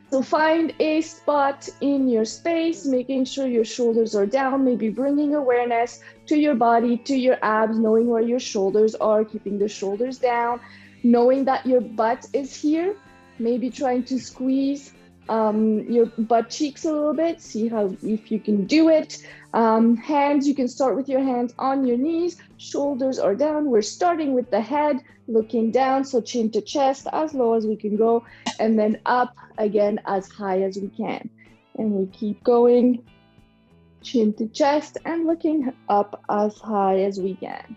So find a spot in your space, making sure your shoulders are down, maybe bringing awareness to your body, to your abs, knowing where your shoulders are, keeping the shoulders down, knowing that your butt is here, maybe trying to squeeze your butt cheeks a little bit, see how if you can do it. Hands, you can start with your hands on your knees, shoulders are down. We're starting with the head, looking down, so chin to chest, as low as we can go, and then up again as high as we can. And we keep going, chin to chest and looking up as high as we can.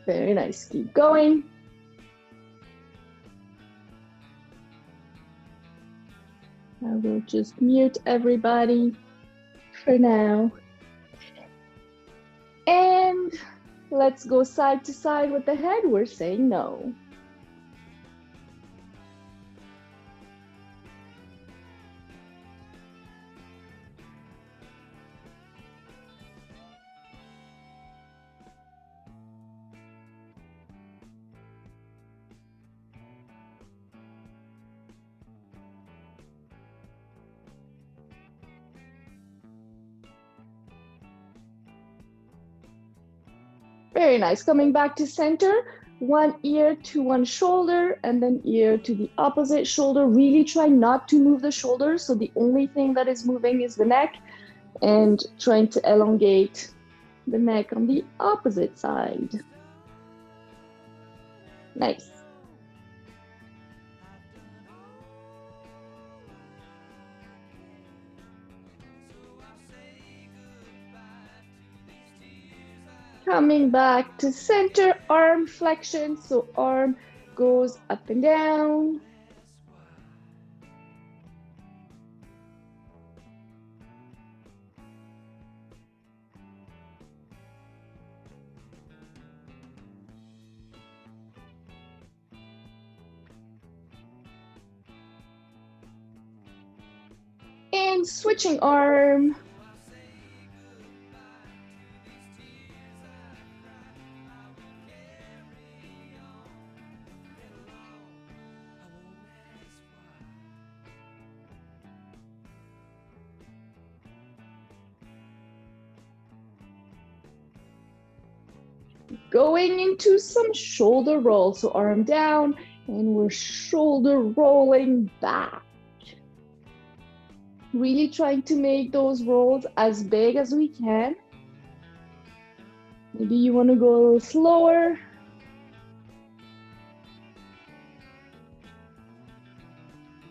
Very nice, keep going. I will just mute everybody for now. And let's go side to side with the head. We're saying no. Very nice. Coming back to center, one ear to one shoulder and then ear to the opposite shoulder. Really try not to move the shoulders. So the only thing that is moving is the neck, and trying to elongate the neck on the opposite side. Nice. Coming back to center, arm flexion. So arm goes up and down. And switching arm. Going into some shoulder roll. So arm down and we're shoulder rolling back. Really trying to make those rolls as big as we can. Maybe you want to go a little slower.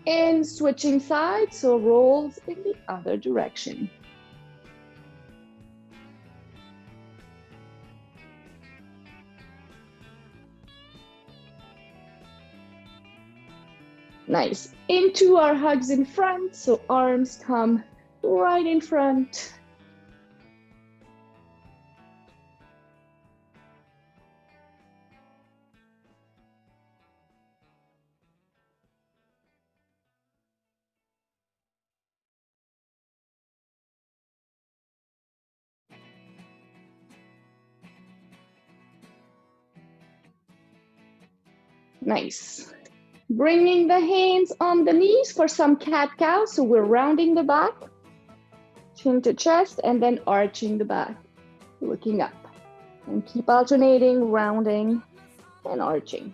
And switching sides, so rolls in the other direction. Nice. Into our hugs in front, so arms come right in front. Nice. Bringing the hands on the knees for some cat-cow. So we're rounding the back, chin to chest, and then arching the back, looking up. And keep alternating, rounding, and arching.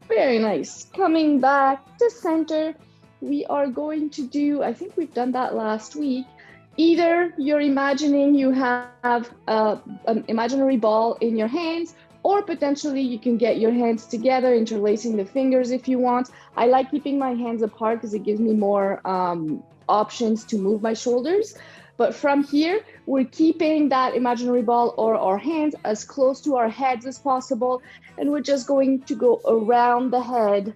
Very nice. Coming back to center, we are going to do, I think we've done that last week. Either you're imagining you have an imaginary ball in your hands, or potentially you can get your hands together, interlacing the fingers if you want. I like keeping my hands apart because it gives me more options to move my shoulders. But from here, we're keeping that imaginary ball or our hands as close to our heads as possible. And we're just going to go around the head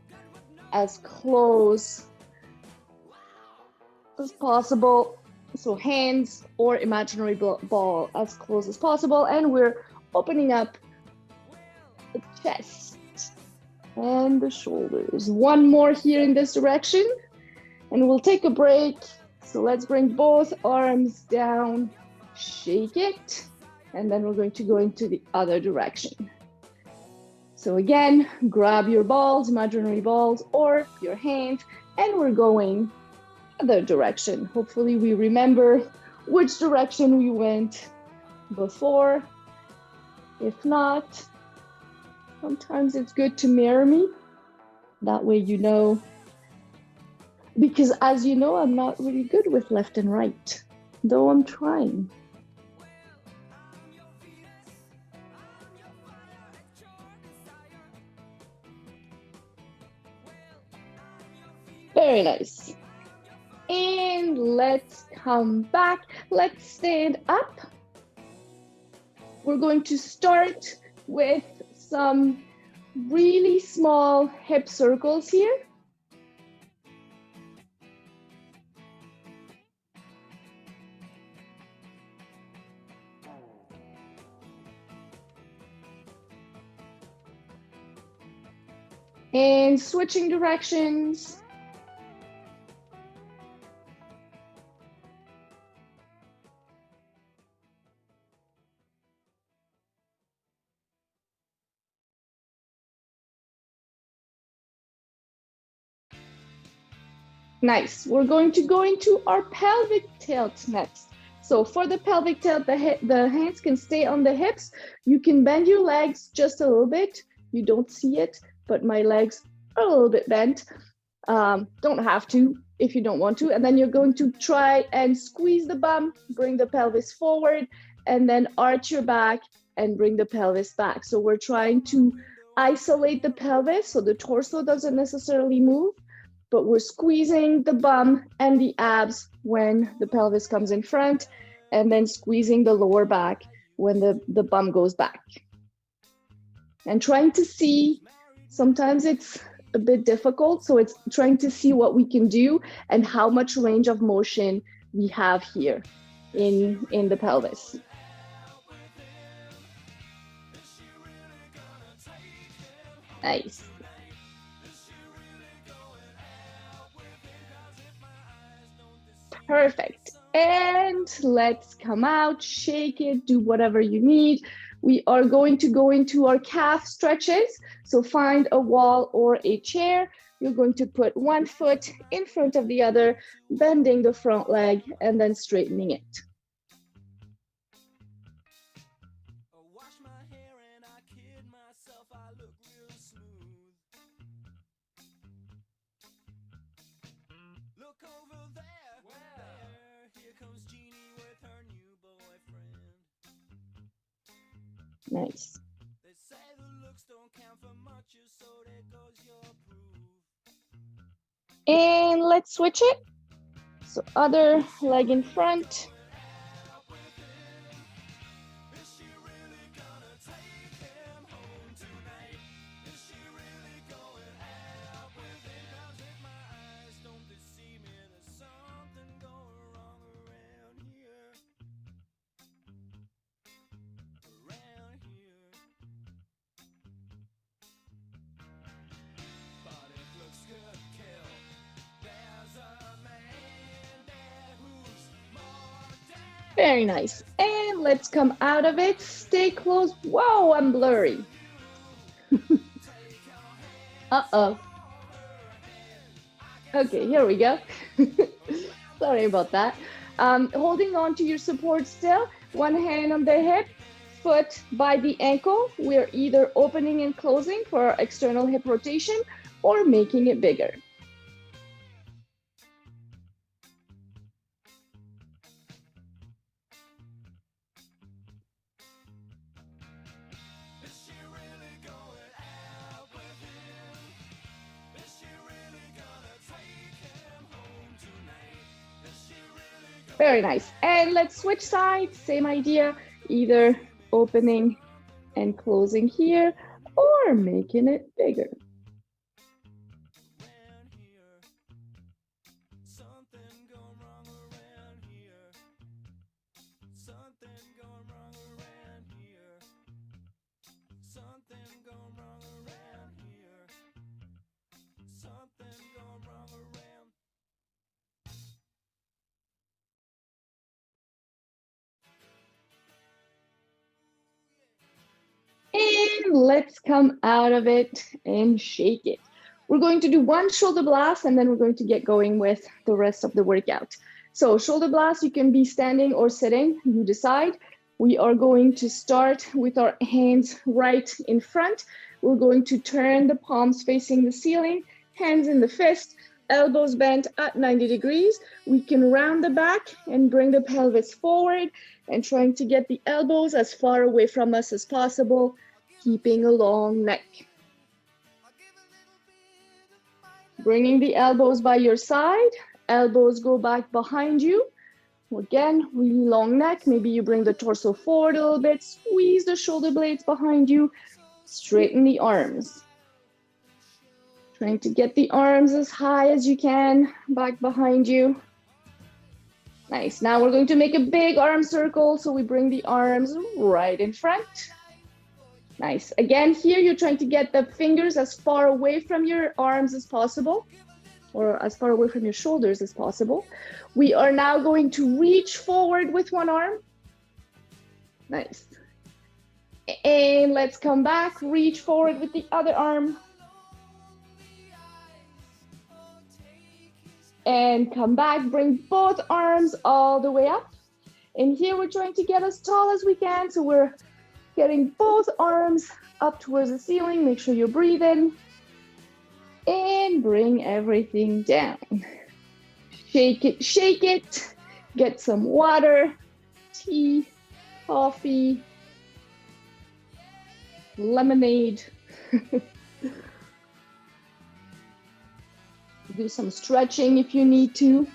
as close as possible. So hands or imaginary ball as close as possible. And we're opening up the chest and the shoulders. One more here in this direction, and we'll take a break. So let's bring both arms down, shake it, and then we're going to go into the other direction. So again, grab your balls, imaginary balls, or your hands, and we're going other direction. Hopefully we remember which direction we went before. If not, sometimes it's good to mirror me. That way you know. Because as you know, I'm not really good with left and right, though I'm trying. Very nice. And let's come back. Let's stand up. We're going to start with some really small hip circles here. And switching directions. Nice. We're going to go into our pelvic tilt next. So for the pelvic tilt, the hands can stay on the hips. You can bend your legs just a little bit. You don't see it, but my legs are a little bit bent. Don't have to if you don't want to. And then you're going to try and squeeze the bum, bring the pelvis forward, and then arch your back and bring the pelvis back. So we're trying to isolate the pelvis so the torso doesn't necessarily move, but we're squeezing the bum and the abs when the pelvis comes in front, and then squeezing the lower back when the bum goes back. And trying to see, sometimes it's a bit difficult, so it's trying to see what we can do and how much range of motion we have here in the pelvis. Nice. Perfect. And let's come out, shake it, do whatever you need. We are going to go into our calf stretches. So find a wall or a chair. You're going to put one foot in front of the other, bending the front leg and then straightening it. Nice. And let's switch it. So other leg in front. Very nice. And let's come out of it. Stay close. Whoa, I'm blurry. Uh-oh. Okay, here we go. Sorry about that. Holding on to your support still, one hand on the hip, foot by the ankle. We're either opening and closing for our external hip rotation or making it bigger. Very nice. And let's switch sides, same idea, either opening and closing here or making it bigger. And let's come out of it and shake it. We're going to do one shoulder blast and then we're going to get going with the rest of the workout. So shoulder blast, you can be standing or sitting, you decide. We are going to start with our hands right in front. We're going to turn the palms facing the ceiling, hands in the fist, elbows bent at 90 degrees. We can round the back and bring the pelvis forward and trying to get the elbows as far away from us as possible, keeping a long neck. Bringing the elbows by your side, elbows go back behind you. Again, really long neck. Maybe you bring the torso forward a little bit, squeeze the shoulder blades behind you, straighten the arms. Trying to get the arms as high as you can, back behind you. Nice. Now we're going to make a big arm circle. So we bring the arms right in front. Nice. Again, here you're trying to get the fingers as far away from your arms as possible, or as far away from your shoulders as possible. We are now going to reach forward with one arm. Nice. And let's come back, reach forward with the other arm. And come back, bring both arms all the way up. And here we're trying to get as tall as we can. So we're getting both arms up towards the ceiling. Make sure you're breathing. And bring everything down. Shake it. Get some water, tea, coffee, lemonade. Do some stretching if you need to.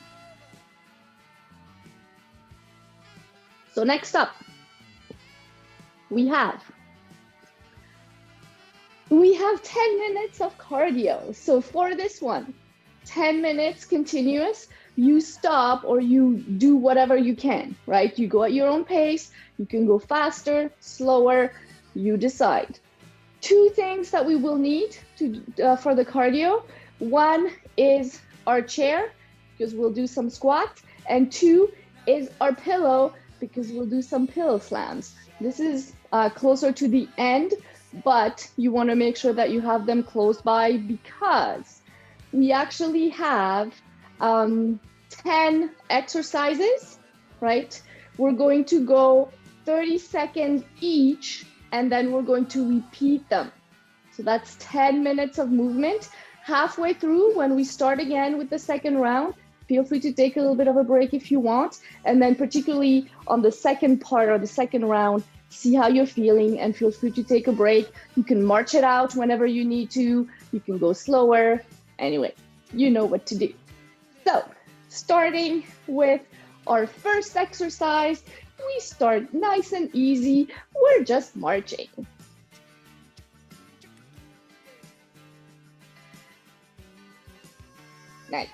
So next up, we have 10 minutes of cardio. So for this one, 10 minutes continuous, you stop or you do whatever you can, right? You go at your own pace. You can go faster, slower, you decide. Two things that we will need for the cardio. One is our chair, because we'll do some squats, and two is our pillow, because we'll do some pillow slams. This is closer to the end, but you want to make sure that you have them close by, because we actually have 10 exercises, right? We're going to go 30 seconds each, and then we're going to repeat them. So that's 10 minutes of movement. Halfway through, when we start again with the second round, feel free to take a little bit of a break if you want. And then particularly on the second part or the second round, see how you're feeling and feel free to take a break. You can march it out whenever you need to. You can go slower. Anyway, you know what to do. So starting with our first exercise, we start nice and easy. We're just marching. Nice.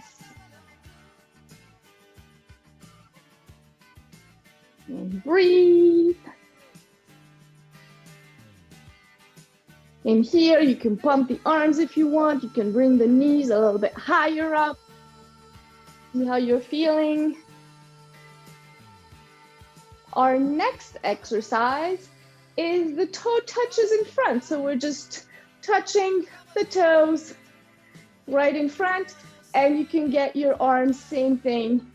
And breathe. In here, you can pump the arms if you want. You can bring the knees a little bit higher up. See how you're feeling. Our next exercise is the toe touches in front. So we're just touching the toes right in front. And you can get your arms, same thing,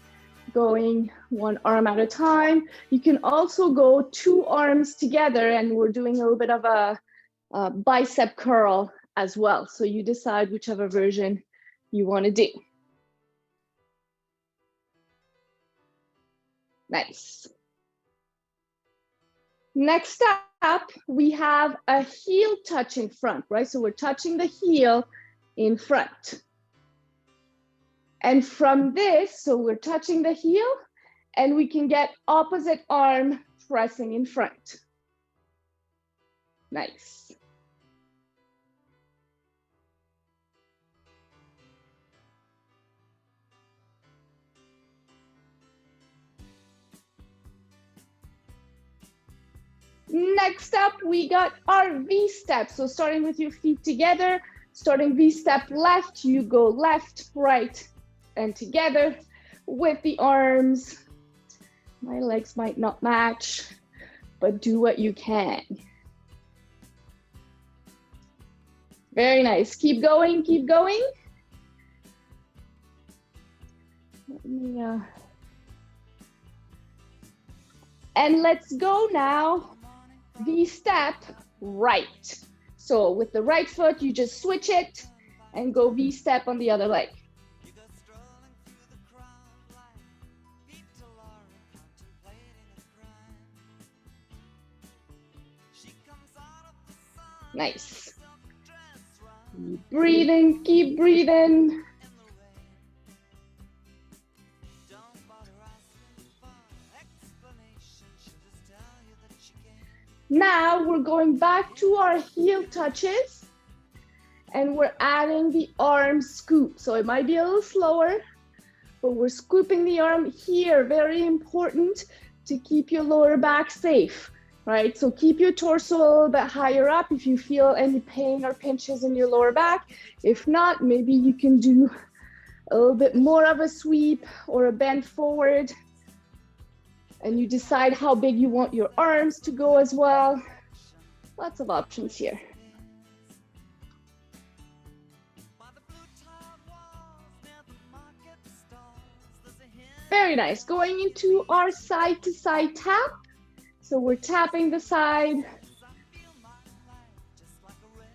going one arm at a time. You can also go two arms together, and we're doing a little bit of a bicep curl as well. So you decide whichever version you want to do. Nice. Next up, we have a heel touch in front, right? So we're touching the heel in front. And from this, so we're touching the heel, And we can get opposite arm pressing in front. Nice. Next up, we got our V step. So starting with your feet together, starting V step left, you go left, right, and together with the arms. My legs might not match, but do what you can. Very nice. Keep going, keep going. Let me, and let's go now. V step right. So with the right foot, you just switch it and go V step on the other leg. Nice. Keep breathing, keep breathing. Now we're going back to our heel touches and we're adding the arm scoop. So it might be a little slower, but we're scooping the arm here. Very important to keep your lower back safe, right? So keep your torso a little bit higher up if you feel any pain or pinches in your lower back. If not, maybe you can do a little bit more of a sweep or a bend forward. And you decide how big you want your arms to go as well. Lots of options here. Very nice. Going into our side to side tap. So we're tapping the side.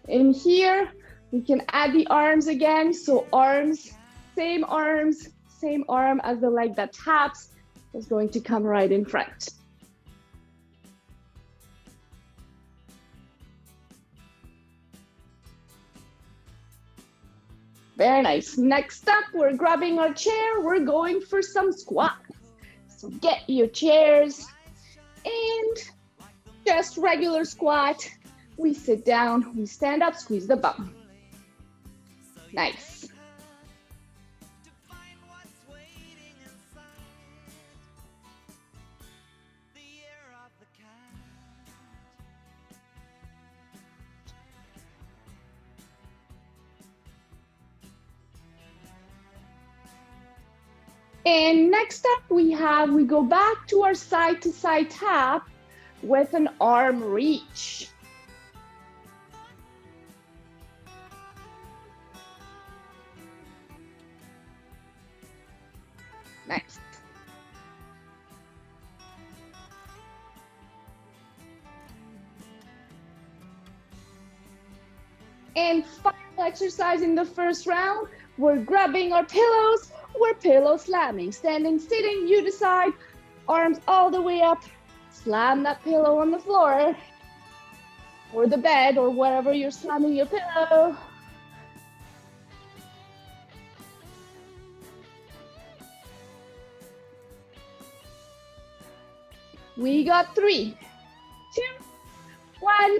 In here, we can add the arms again. So arms, same arm as the leg that taps is going to come right in front. Very nice. Next up, we're grabbing our chair. We're going for some squats. So get your chairs and just regular squat. We sit down, we stand up, squeeze the bum. Nice. And next up we go back to our side to side tap with an arm reach. Nice. And final exercise in the first round, we're grabbing our pillows, we're pillow slamming. Standing, sitting, you decide, arms all the way up, slam that pillow on the floor, or the bed, or wherever you're slamming your pillow. We got 3, 2, 1.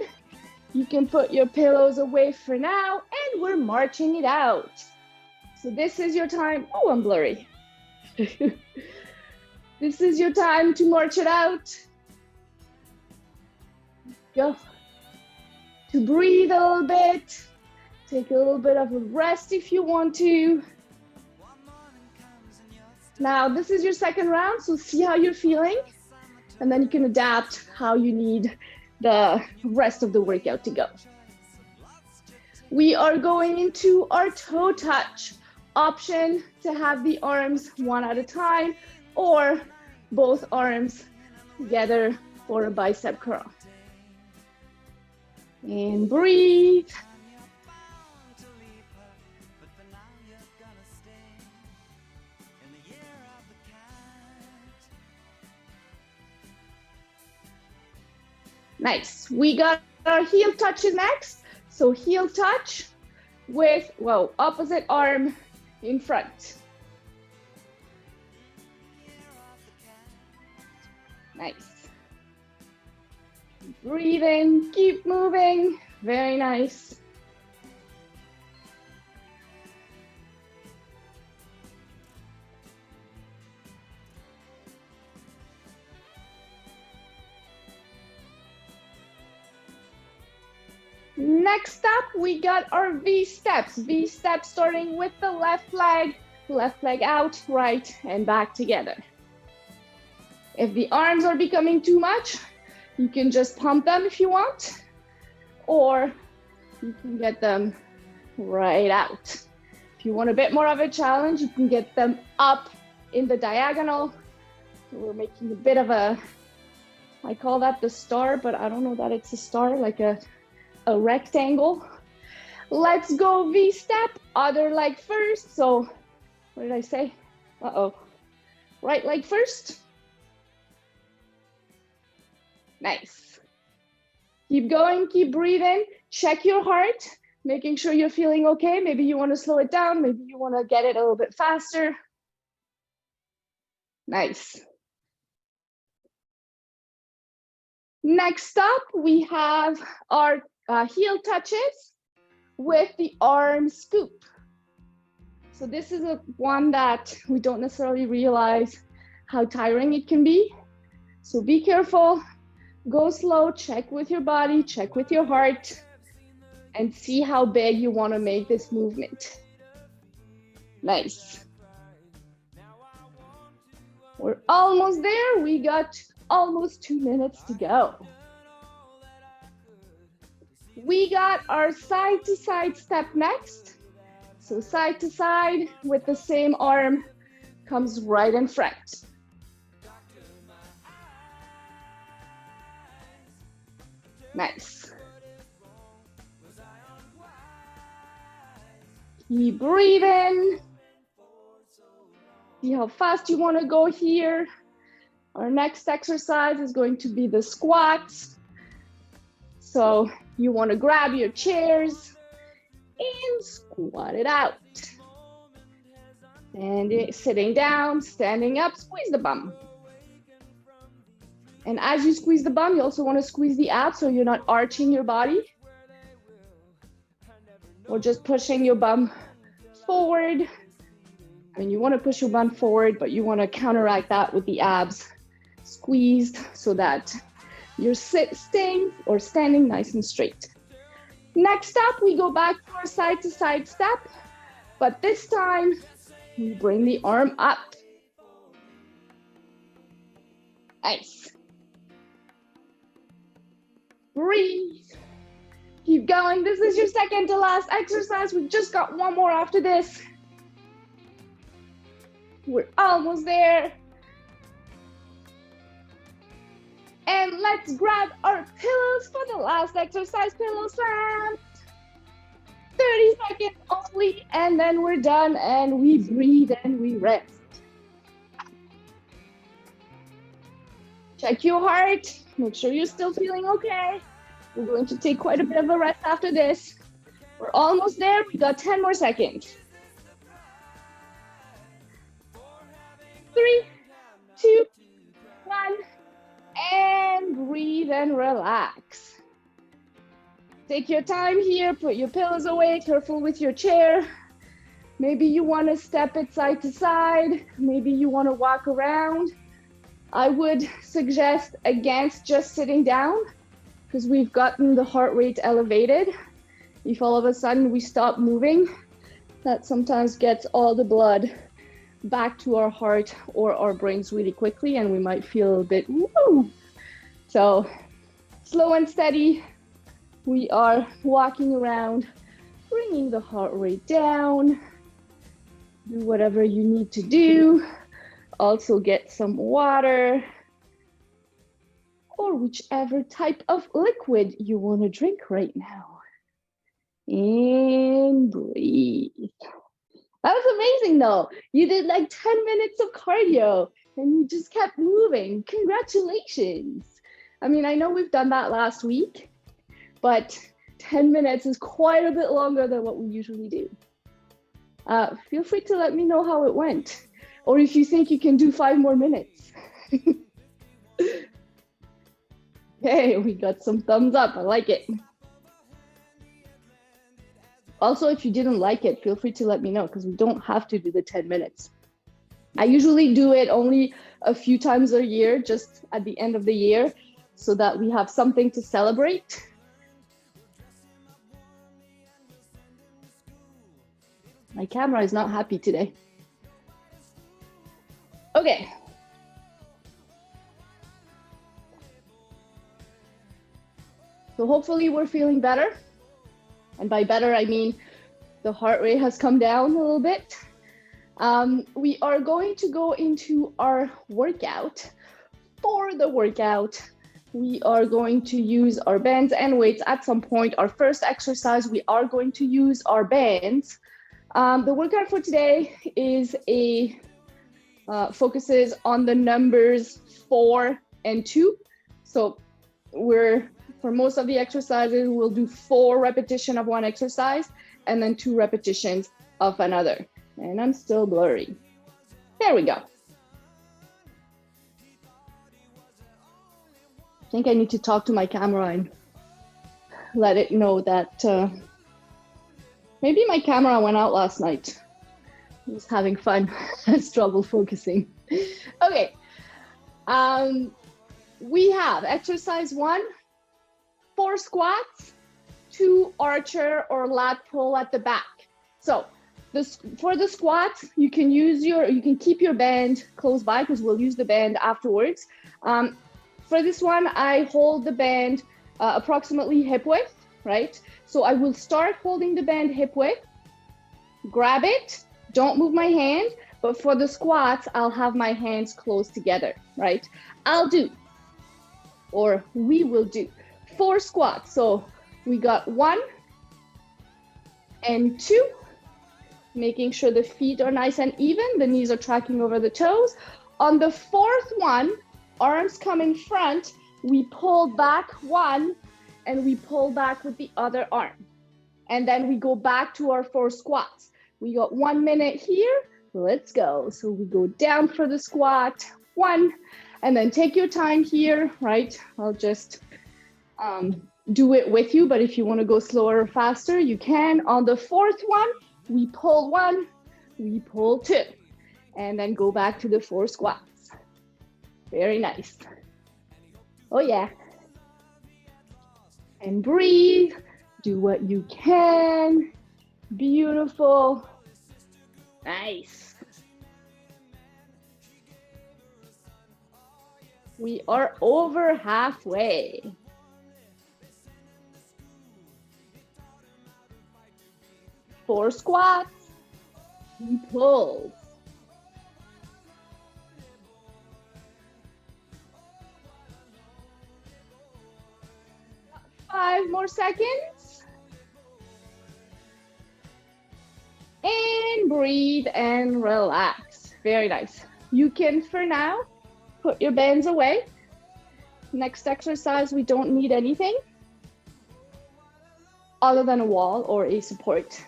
You can put your pillows away for now, and we're marching it out. So this is your time. Oh, I'm blurry. This is your time to march it out. Go. To breathe a little bit. Take a little bit of a rest if you want to. Now, this is your second round, so see how you're feeling. And then you can adapt how you need the rest of the workout to go. We are going into our toe touch. Option to have the arms one at a time or both arms together for a bicep curl. And breathe. Nice. We got our heel touches next. So heel touch with, well, opposite arm in front. Nice. Breathe in, keep moving. Very nice. Next up, we got our V steps. V steps starting with the left leg out, right, and back together. If the arms are becoming too much, you can just pump them if you want, or you can get them right out. If you want a bit more of a challenge, you can get them up in the diagonal. We're making a bit of a, I call that the star, but I don't know that it's a star, like a rectangle. Let's go V step, other leg first. So what did I say? Right leg first. Nice. Keep going, keep breathing. Check your heart, making sure you're feeling okay. Maybe you want to slow it down. Maybe you want to get it a little bit faster. Nice. Next up, we have our heel touches with the arm scoop. So this is one that we don't necessarily realize how tiring it can be. So be careful, go slow, check with your body, check with your heart, and see how big you want to make this movement. Nice. We're almost there. We got almost 2 minutes to go. We got our side to side step next. So side to side with the same arm comes right in front. Nice. Keep breathing. See how fast you want to go here. Our next exercise is going to be the squats. So you want to grab your chairs and squat it out. And sitting down, standing up, squeeze the bum. And as you squeeze the bum, you also want to squeeze the abs so you're not arching your body or just pushing your bum forward. I mean, you want to push your bum forward, but you want to counteract that with the abs squeezed so that you're standing nice and straight. Next up, we go back to our side to side step, but this time we bring the arm up. Nice. Breathe. Keep going. This is your second to last exercise. We've just got one more after this. We're almost there. And let's grab our pillows for the last exercise, pillow slam. 30 seconds only, and then we're done, and we breathe and we rest. Check your heart, make sure you're still feeling okay. We're going to take quite a bit of a rest after this. We're almost there, we got 10 more seconds. 3, 2, 1. And breathe and relax. Take your time here, put your pillows away, careful with your chair. Maybe you want to step it side to side. Maybe you want to walk around. I would suggest against just sitting down because we've gotten the heart rate elevated. If all of a sudden we stop moving, that sometimes gets all the blood back to our heart or our brains really quickly, and we might feel a bit woo. So slow and steady, we are walking around, bringing the heart rate down. Do whatever you need to do. Also get some water or whichever type of liquid you want to drink right now. And breathe. That was amazing though. You did like 10 minutes of cardio and you just kept moving. Congratulations. I mean, I know we've done that last week, but 10 minutes is quite a bit longer than what we usually do. Feel free to let me know how it went, or if you think you can do 5 more minutes. Hey, we got some thumbs up. I like it. Also, if you didn't like it, feel free to let me know because we don't have to do the 10 minutes. I usually do it only a few times a year, just at the end of the year, so that we have something to celebrate. My camera is not happy today. Okay. So hopefully we're feeling better. And by better, I mean the heart rate has come down a little bit. We are going to go into our workout. For the workout, we are going to use our bands and weights at some point. Our first exercise, we are going to use our bands. The workout for today is focuses on the numbers 4 and 2. So for most of the exercises, we'll do 4 repetitions of one exercise and then 2 repetitions of another. And I'm still blurry. There we go. I think I need to talk to my camera and let it know that maybe my camera went out last night. I was having fun. Has trouble focusing. Okay. We have exercise 1, 4 squats, 2 archer or lat pull at the back. So for the squats, you can keep your band close by because we'll use the band afterwards. For this one, I hold the band approximately hip width, right? So I will start holding the band hip width, grab it, don't move my hand, but for the squats, I'll have my hands close together, right? We will do 4 squats. So we got 1 and 2, making sure the feet are nice and even, the knees are tracking over the toes. On the 4th one, arms come in front, we pull back 1 and we pull back with the other arm. And then we go back to our 4 squats. We got 1 minute here, let's go. So we go down for the squat, 1, and then take your time here, right? I'll just do it with you, but if you want to go slower or faster, you can. On the 4th one, we pull 1, we pull 2, and then go back to the 4 squats. Very nice. Oh yeah. And breathe, do what you can. Beautiful. Nice. We are over halfway. Four squats, 3 pulls. 5 more seconds. And breathe and relax. Very nice. You can, for now, put your bands away. Next exercise, we don't need anything other than a wall or a support.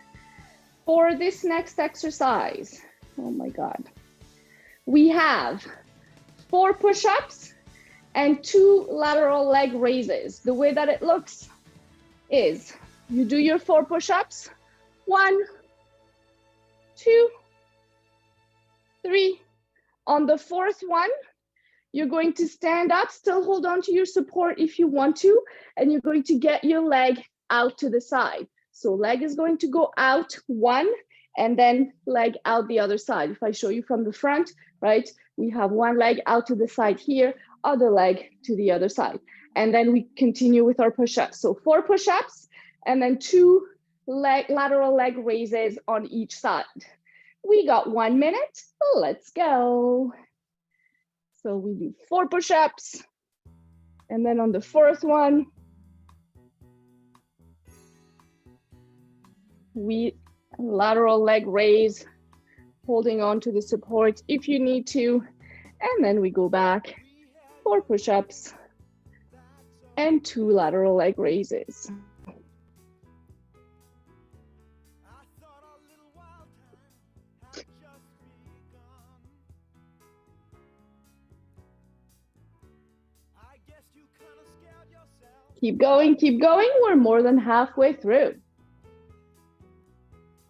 For this next exercise, oh my God, we have 4 push-ups and 2 lateral leg raises. The way that it looks is you do your 4 push-ups, 1, 2, 3. On the 4th one, you're going to stand up, still hold on to your support if you want to, and you're going to get your leg out to the side. So leg is going to go out 1 and then leg out the other side. If I show you from the front, right, we have 1 leg out to the side here, other leg to the other side. And then we continue with our push-ups. So 4 push-ups and then 2 lateral leg raises on each side. We got 1 minute, let's go. So we do 4 push-ups and then on the 4th one, we lateral leg raise, holding on to the support if you need to, and then we go back, 4 push-ups and 2 lateral leg raises. Keep going, keep going. We're more than halfway through.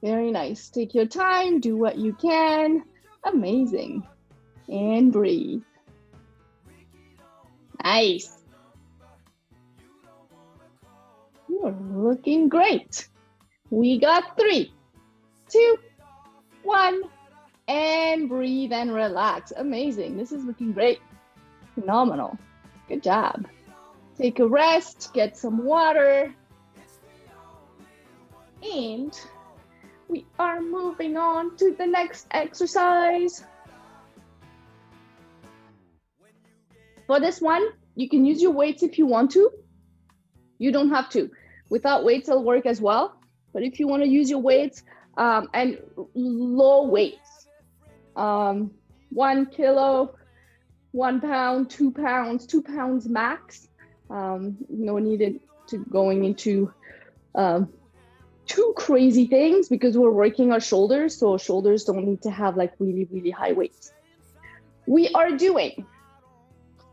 Very nice. Take your time, do what you can. Amazing. And breathe. Nice. You're looking great. We got 3, 2, 1, and breathe and relax. Amazing. This is looking great. Phenomenal. Good job. Take a rest, get some water. And we are moving on to the next exercise. For this one, you can use your weights if you want to. You don't have to. Without weights, it'll work as well. But if you want to use your weights and low weights, 1 kilo, 1 pound, 2 pounds, 2 pounds max. No need to going into too crazy things because we're working our shoulders. So shoulders don't need to have like really, really high weights. We are doing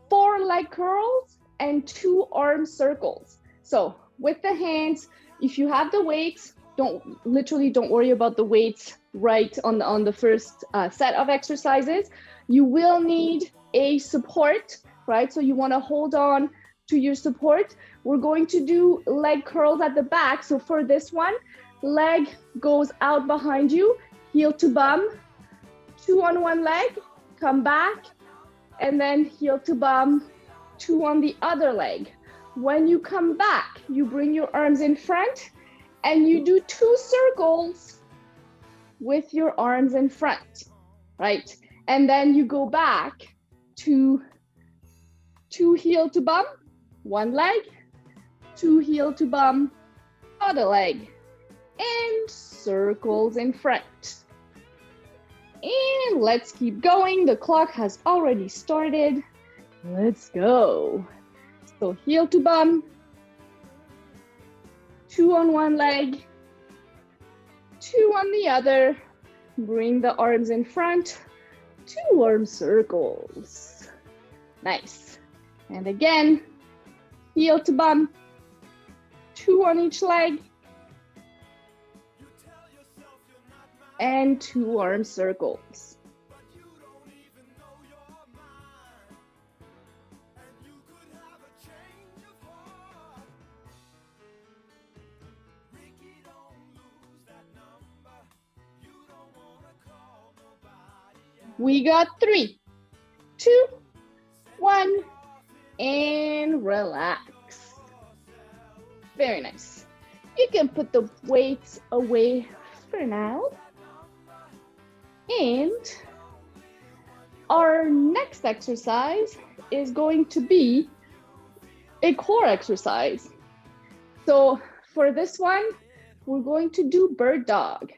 4 leg curls and 2 arm circles. So with the hands, if you have the weights, don't worry about the weights right on the first set of exercises. You will need a support, right? So you want to hold on to your support. We're going to do leg curls at the back. So for this one, leg goes out behind you, heel to bum, 2 on one leg, come back, and then heel to bum, 2 on the other leg. When you come back, you bring your arms in front and you do 2 circles with your arms in front, right? And then you go back to 2 heel to bum, 1 leg, 2 heel to bum, other leg, and circles in front. And let's keep going. The clock has already started. Let's go. So heel to bum, 2 on one leg, 2 on the other. Bring the arms in front, 2 arm circles. Nice. And again, heel to bum, 2 on each leg, and 2 arm circles. We got 3, 2, 1, and relax. Very nice. You can put the weights away for now. And our next exercise is going to be a core exercise. So for this one, we're going to do bird dog.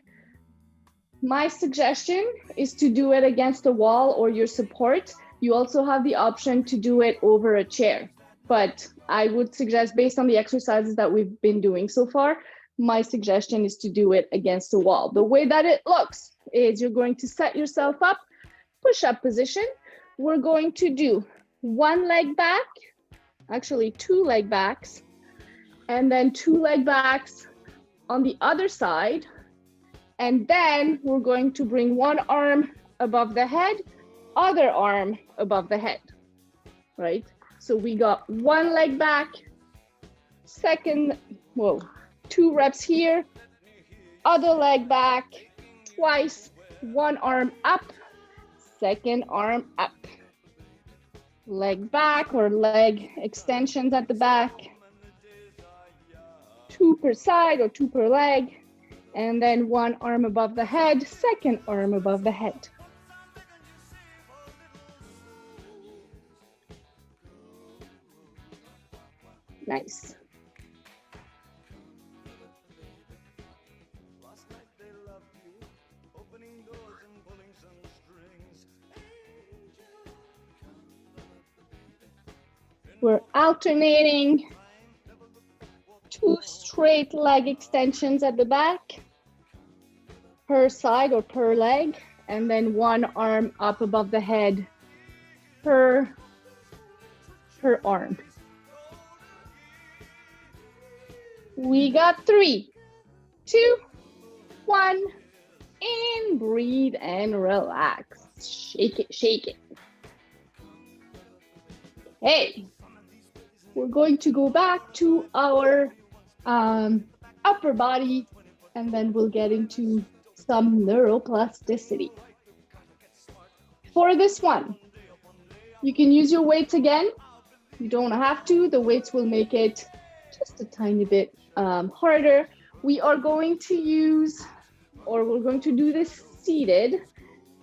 My suggestion is to do it against a wall or your support. You also have the option to do it over a chair. But I would suggest, based on the exercises that we've been doing so far, my suggestion is to do it against a wall. The way that it looks is you're going to set yourself up, push-up position. We're going to do 1 leg back, actually 2 leg backs, and then 2 leg backs on the other side. And then we're going to bring 1 arm above the head, other arm above the head, right? So we got 1 leg back, 2 reps here, other leg back, twice, 1 arm up, 2nd arm up. Leg back or leg extensions at the back, 2 per side or 2 per leg. And then 1 arm above the head, 2nd arm above the head. Nice. We're alternating 2 straight leg extensions at the back per side or per leg, and then 1 arm up above the head per arm. We got 3, 2, 1, and breathe and relax. Shake it, shake it. Hey, we're going to go back to our upper body, and then we'll get into some neuroplasticity. For this one, you can use your weights again. You don't have to. The weights will make it just a tiny bit harder. We are going to use, or we're going to do this seated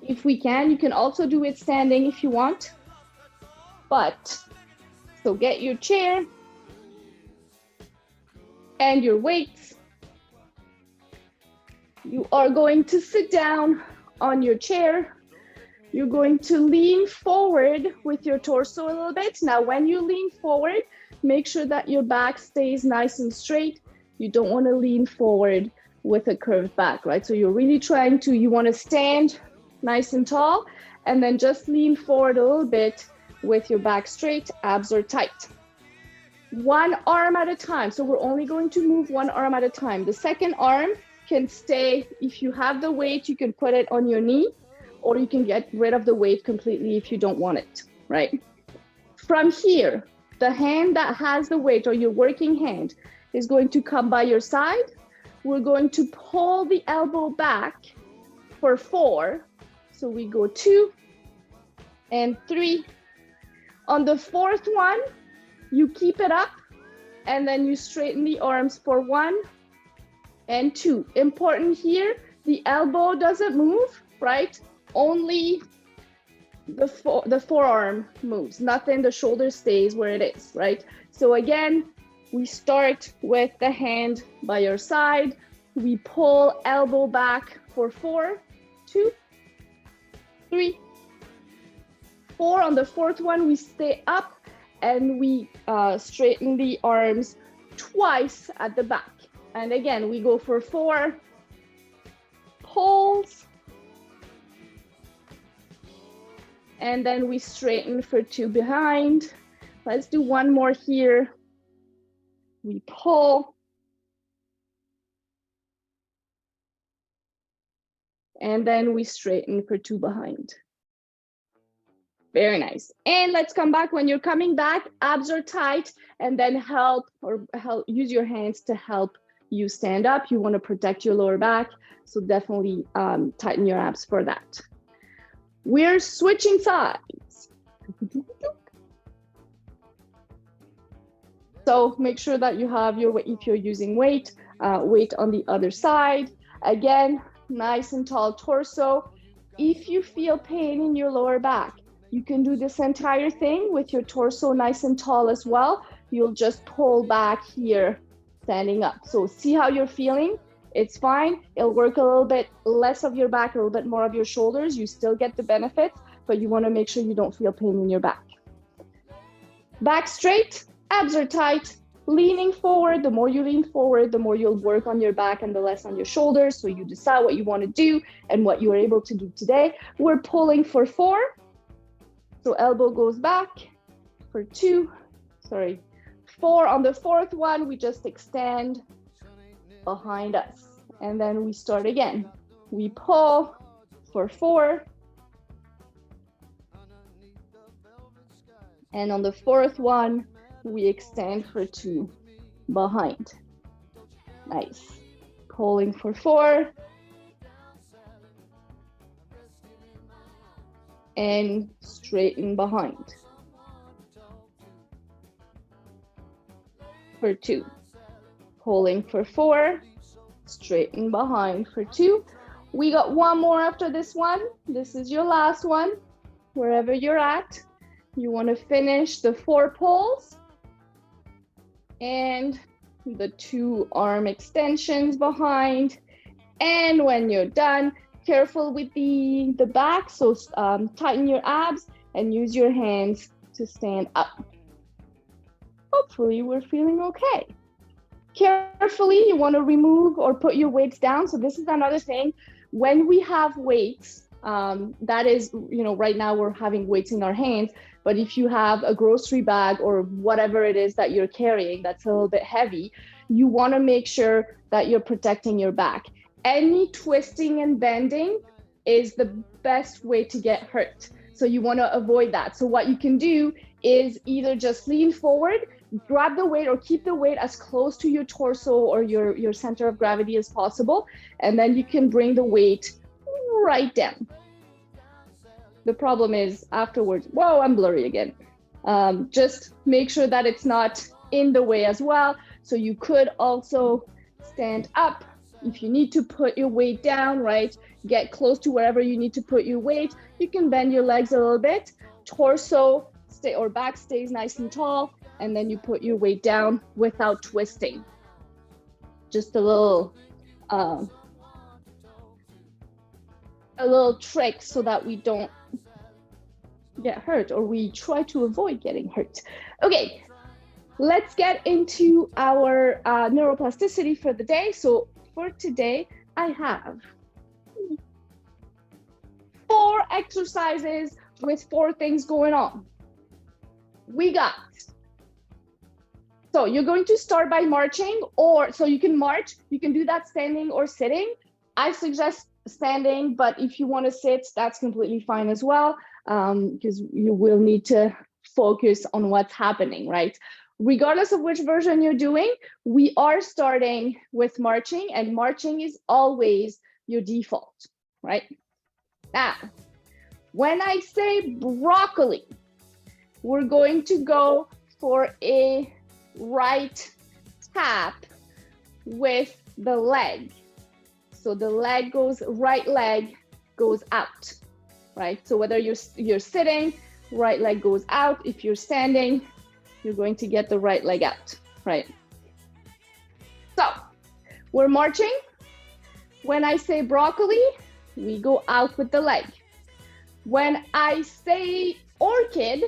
if we can. You can also do it standing if you want. But, so get your chair and your weights. You are going to sit down on your chair. You're going to lean forward with your torso a little bit. Now, when you lean forward, make sure that your back stays nice and straight. You don't want to lean forward with a curved back, right? So you're really trying to, you want to stand nice and tall, and then just lean forward a little bit with your back straight, abs are tight. One arm at a time. So we're only going to move one arm at a time. The second arm can stay, if you have the weight, you can put it on your knee, or you can get rid of the weight completely if you don't want it, right? From here, the hand that has the weight, or your working hand, is going to come by your side. We're going to pull the elbow back for 4. So we go 2 and 3. On the 4th one, you keep it up, and then you straighten the arms for 1 and 2. Important here, the elbow doesn't move, right? Only the forearm moves, nothing, the shoulder stays where it is, right? So again, we start with the hand by your side. We pull elbow back for 4, 2, 3, 4. On the 4th one, we stay up and we straighten the arms twice at the back. And again, we go for 4, pulls, and then we straighten for 2 behind. Let's do one more here. We pull, and then we straighten for 2 behind. Very nice. And let's come back. When you're coming back, abs are tight, and then use your hands to help you stand up. You want to protect your lower back, so definitely tighten your abs for that. We're switching sides. So make sure that you have your, if you're using weight on the other side. Again, nice and tall torso. If you feel pain in your lower back, you can do this entire thing with your torso nice and tall as well. You'll just pull back here, standing up. So see how you're feeling. It's fine. It'll work a little bit less of your back, a little bit more of your shoulders. You still get the benefits, but you want to make sure you don't feel pain in your back. Back straight, abs are tight, leaning forward. The more you lean forward, the more you'll work on your back and the less on your shoulders. So you decide what you want to do and what you are able to do today. We're pulling for 4. So elbow goes back for 2, 4. On the 4th one, we just extend behind us. And then we start again. We pull for 4. And on the 4th one, we extend for 2 behind. Nice. Pulling for 4. And straighten behind. For 2. Pulling for 4. Straighten behind for 2. We got one more after this one. This is your last one. Wherever you're at, you want to finish the 4 pulls and the 2 arm extensions behind. And when you're done, careful with the back, so tighten your abs and use your hands to stand up. Hopefully we're feeling okay. Carefully, you want to remove or put your weights down. So this is another thing. When we have weights, that is, right now we're having weights in our hands, but if you have a grocery bag or whatever it is that you're carrying that's a little bit heavy, you want to make sure that you're protecting your back. Any twisting and bending is the best way to get hurt. So you want to avoid that. So what you can do is either just lean forward, grab the weight, or keep the weight as close to your torso or your center of gravity as possible. And then you can bring the weight right down. The problem is afterwards, whoa, I'm blurry again. Just make sure that it's not in the way as well. So you could also stand up if you need to put your weight down, right? Get close to wherever you need to put your weight. You can bend your legs a little bit. Torso or back stays nice and tall, and then you put your weight down without twisting. Just a little trick so that we don't get hurt, or we try to avoid getting hurt. Okay, let's get into our neuroplasticity for the day. So for today, I have 4 exercises with 4 things going on. We got, so you're going to start by marching, or so you can march, you can do that standing or sitting. I suggest standing, but if you want to sit, that's completely fine as well, because you will need to focus on what's happening, right? Regardless of which version you're doing, we are starting with marching, and marching is always your default, right? Now, when I say broccoli, we're going to go for a right tap with the leg. So the leg goes, right leg goes out, right? So whether you're sitting, right leg goes out. If you're standing, you're going to get the right leg out, right? So we're marching. When I say broccoli, we go out with the leg. When I say orchid,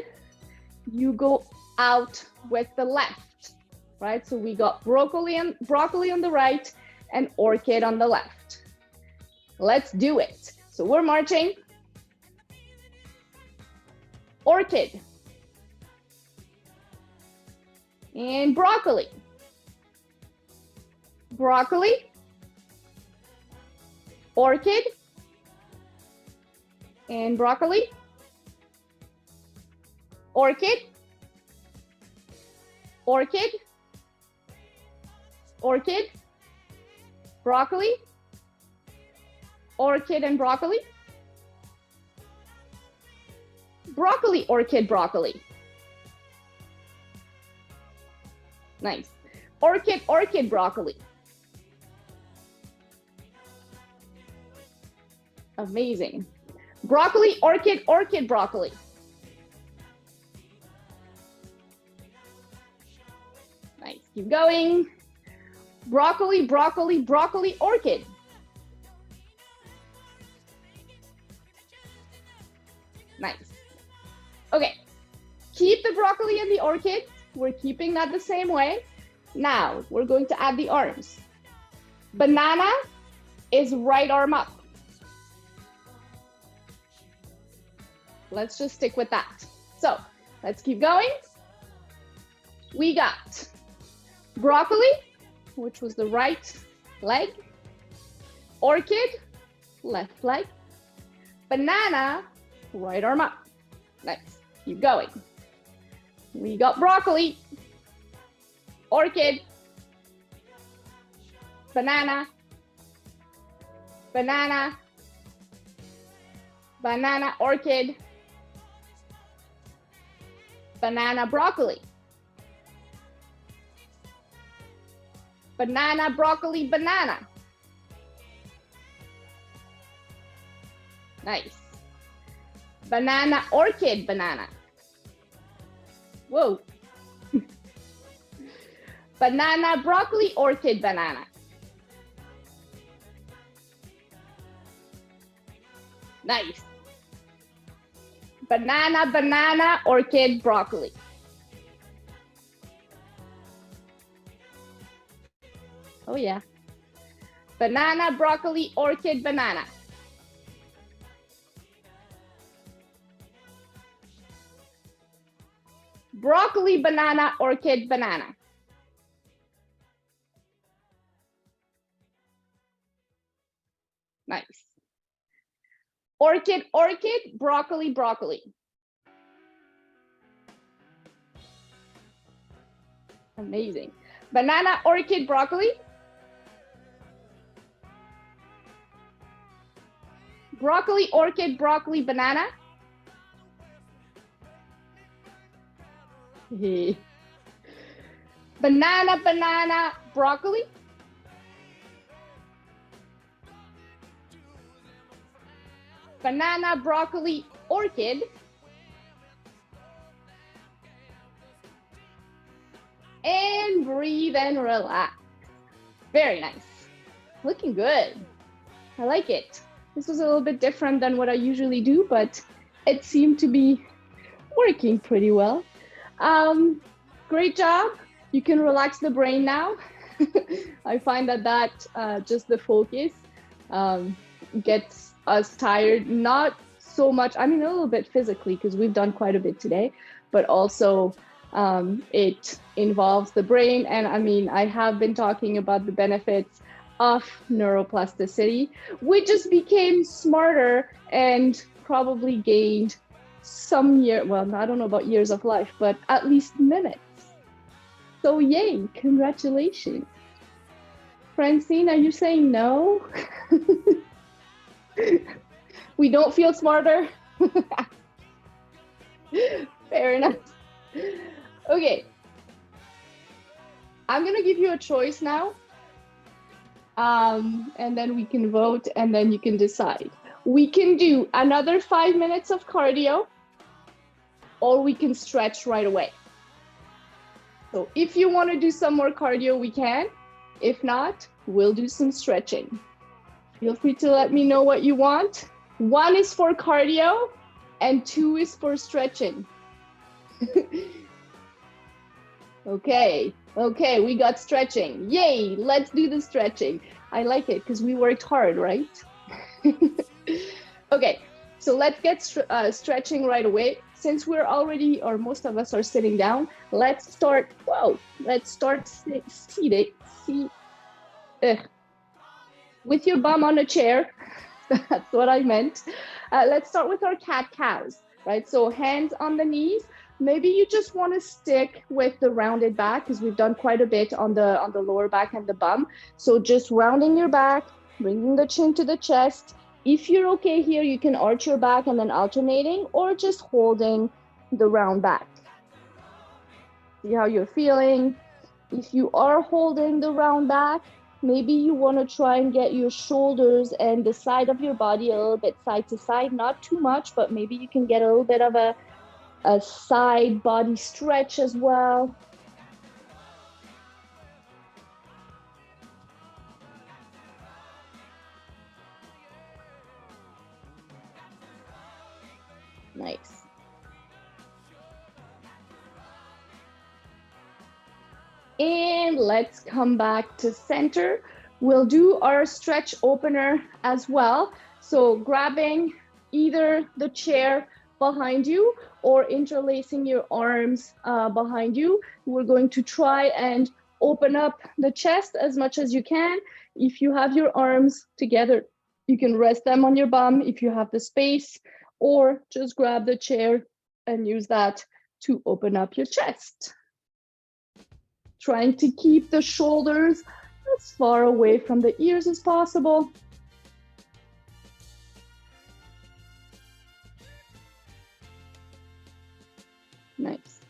you go out with the left, right? So we got broccoli on the right and orchid on the left. Let's do it. So we're marching. Orchid. And broccoli. Broccoli. Orchid. And broccoli. Orchid. Orchid. Orchid. Broccoli. Orchid and broccoli. Broccoli, orchid, broccoli. Nice. Orchid, orchid, broccoli. Amazing. Broccoli, orchid, orchid, broccoli. Nice. Keep going. Broccoli, broccoli, broccoli, orchid. Nice. Okay. Keep the broccoli and the orchid. We're keeping that the same way. Now we're going to add the arms. Banana is right arm up. Let's just stick with that. So let's keep going. We got broccoli, which was the right leg. Orchid, left leg. Banana, right arm up. Nice. Keep going. We got broccoli, orchid, banana, banana, banana, orchid, banana, broccoli, banana, broccoli, banana. Nice. Banana, orchid, banana. Whoa. Banana, broccoli, orchid, banana. Nice. Banana, banana, orchid, broccoli. Oh yeah. Banana, broccoli, orchid, banana. Broccoli, banana, orchid, banana. Orchid, orchid, broccoli, broccoli. Amazing. Banana, orchid, broccoli. Broccoli, orchid, broccoli, banana. Banana, banana, broccoli. Banana, broccoli, orchid. And breathe and relax. Very nice. Looking good. I like it. This was a little bit different than what I usually do, but it seemed to be working pretty well. Great job. You can relax the brain now. I find that just the focus gets us tired, not so much, I mean, a little bit physically because we've done quite a bit today, but also it involves the brain. And I mean, I have been talking about the benefits of neuroplasticity. We just became smarter and probably gained some well, I don't know about years of life, but at least minutes. So yay, congratulations. Francine, are you saying no? We don't feel smarter? Fair enough. Okay. I'm gonna give you a choice now. And then we can vote and then you can decide. We can do another 5 minutes of cardio or we can stretch right away. So if you want to do some more cardio, we can. If not, we'll do some stretching. Feel free to let me know what you want. 1 is for cardio and 2 is for stretching. Okay, we got stretching. Yay, let's do the stretching. I like it because we worked hard, right? Okay, so let's get stretching right away. Since we're already, or most of us are sitting down, let's start, seated, with your bum on a chair. That's what I meant. Let's start with our cat-cows, right? So hands on the knees. Maybe you just want to stick with the rounded back because we've done quite a bit on the lower back and the bum. So just rounding your back, bringing the chin to the chest. If you're okay here, you can arch your back and then alternating or just holding the round back. See how you're feeling. If you are holding the round back, maybe you want to try and get your shoulders and the side of your body a little bit side to side, not too much, but maybe you can get a little bit of a side body stretch as well. Nice. And let's come back to center. We'll do our stretch opener as well. So grabbing either the chair behind you or interlacing your arms behind you. We're going to try and open up the chest as much as you can. If you have your arms together, you can rest them on your bum if you have the space, or just grab the chair and use that to open up your chest. Trying to keep the shoulders as far away from the ears as possible. Nice.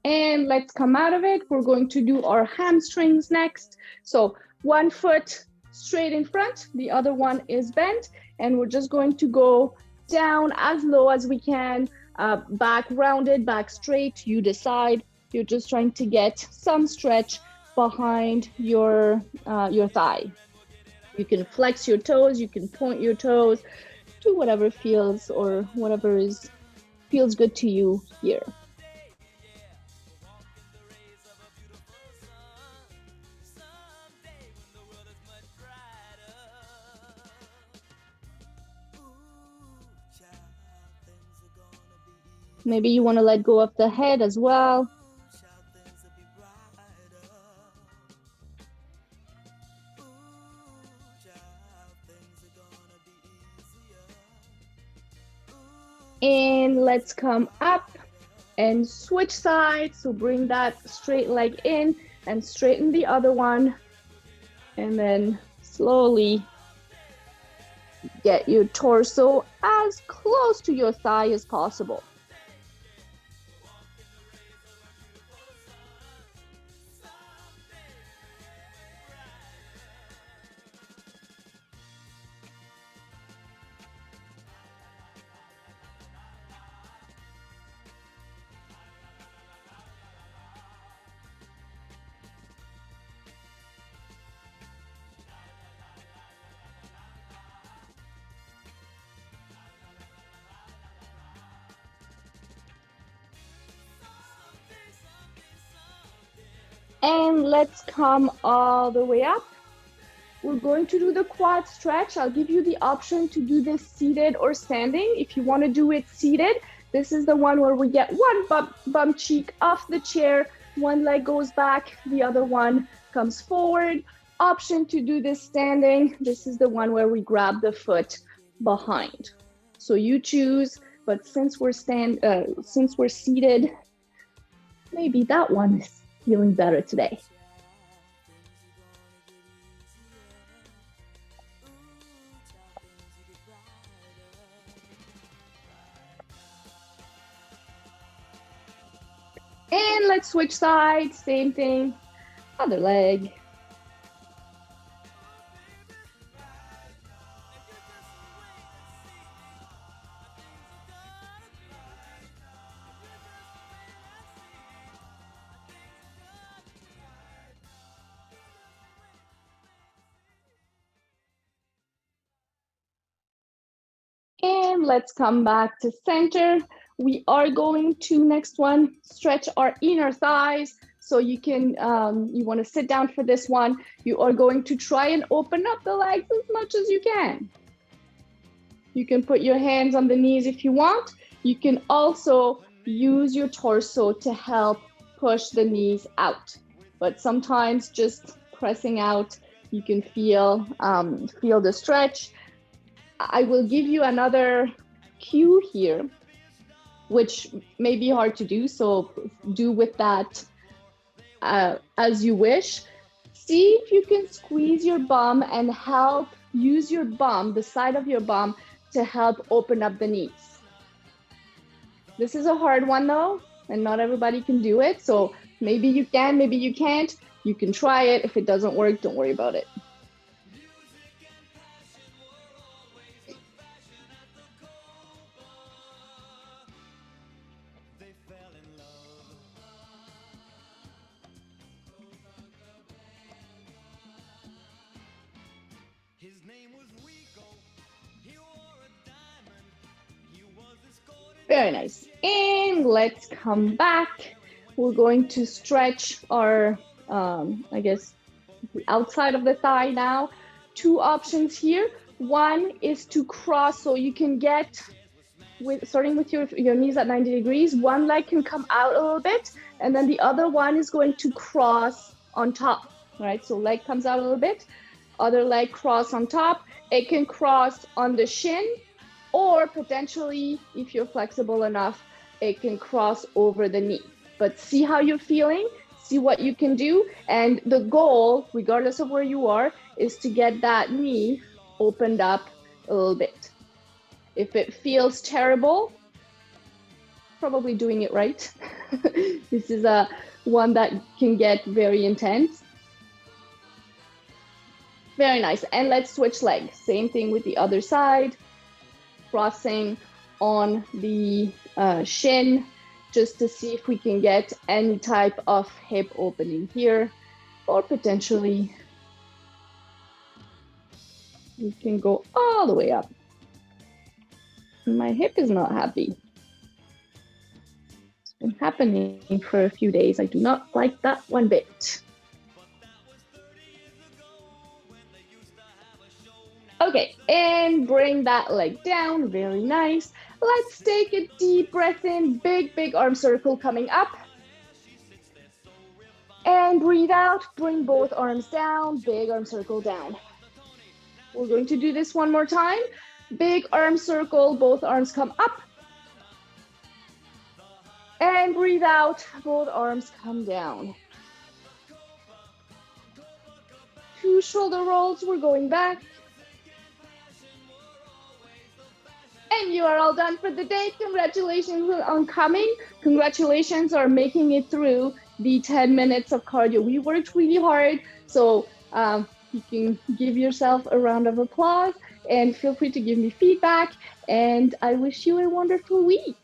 And let's come out of it. We're going to do our hamstrings next. So 1 foot straight in front, the other one is bent, and we're just going to go down as low as we can, back rounded, back straight. You decide. You're just trying to get some stretch behind your thigh. You can flex your toes, you can point your toes, do whatever feels or whatever feels good to you here. Maybe you want to let go of the head as well. And let's come up and switch sides. So bring that straight leg in and straighten the other one. And then slowly get your torso as close to your thigh as possible. And let's come all the way up. We're going to do the quad stretch. I'll give you the option to do this seated or standing. If you want to do it seated, this is the one where we get one bum cheek off the chair, one leg goes back, the other one comes forward. Option to do this standing. This is the one where we grab the foot behind. So you choose, but since we're seated, maybe that one is feeling better today. And let's switch sides, same thing, other leg. And let's come back to center. We are going to next one, stretch our inner thighs. So you can, you want to sit down for this one. You are going to try and open up the legs as much as you can. You can put your hands on the knees if you want. You can also use your torso to help push the knees out. But sometimes just pressing out, you can feel the stretch. I will give you another cue here, which may be hard to do, so do with that as you wish. See if you can squeeze your bum and help use your bum, the side of your bum, to help open up the knees. This is a hard one though, and not everybody can do it, so maybe you can, maybe you can't. You can try it. If it doesn't work, don't worry about it. Very nice. And let's come back. We're going to stretch our, I guess, the outside of the thigh now. Two options here. One is to cross, so you can get, starting with your knees at 90 degrees, one leg can come out a little bit, and then the other one is going to cross on top, right? So leg comes out a little bit, other leg cross on top. It can cross on the shin, or potentially, if you're flexible enough, it can cross over the knee. But see how you're feeling, see what you can do. And the goal, regardless of where you are, is to get that knee opened up a little bit. If it feels terrible, probably doing it right. This is one that can get very intense. Very nice. And let's switch legs. Same thing with the other side. Crossing on the shin, just to see if we can get any type of hip opening here, or potentially we can go all the way up. My hip is not happy. It's been happening for a few days. I do not like that one bit. Okay, and bring that leg down, very nice. Let's take a deep breath in, big arm circle coming up. And breathe out, bring both arms down, big arm circle down. We're going to do this one more time. Big arm circle, both arms come up. And breathe out, both arms come down. 2 shoulder rolls, we're going back. And you are all done for the day. Congratulations on coming. Congratulations on making it through the 10 minutes of cardio. We worked really hard. So you can give yourself a round of applause and feel free to give me feedback. And I wish you a wonderful week.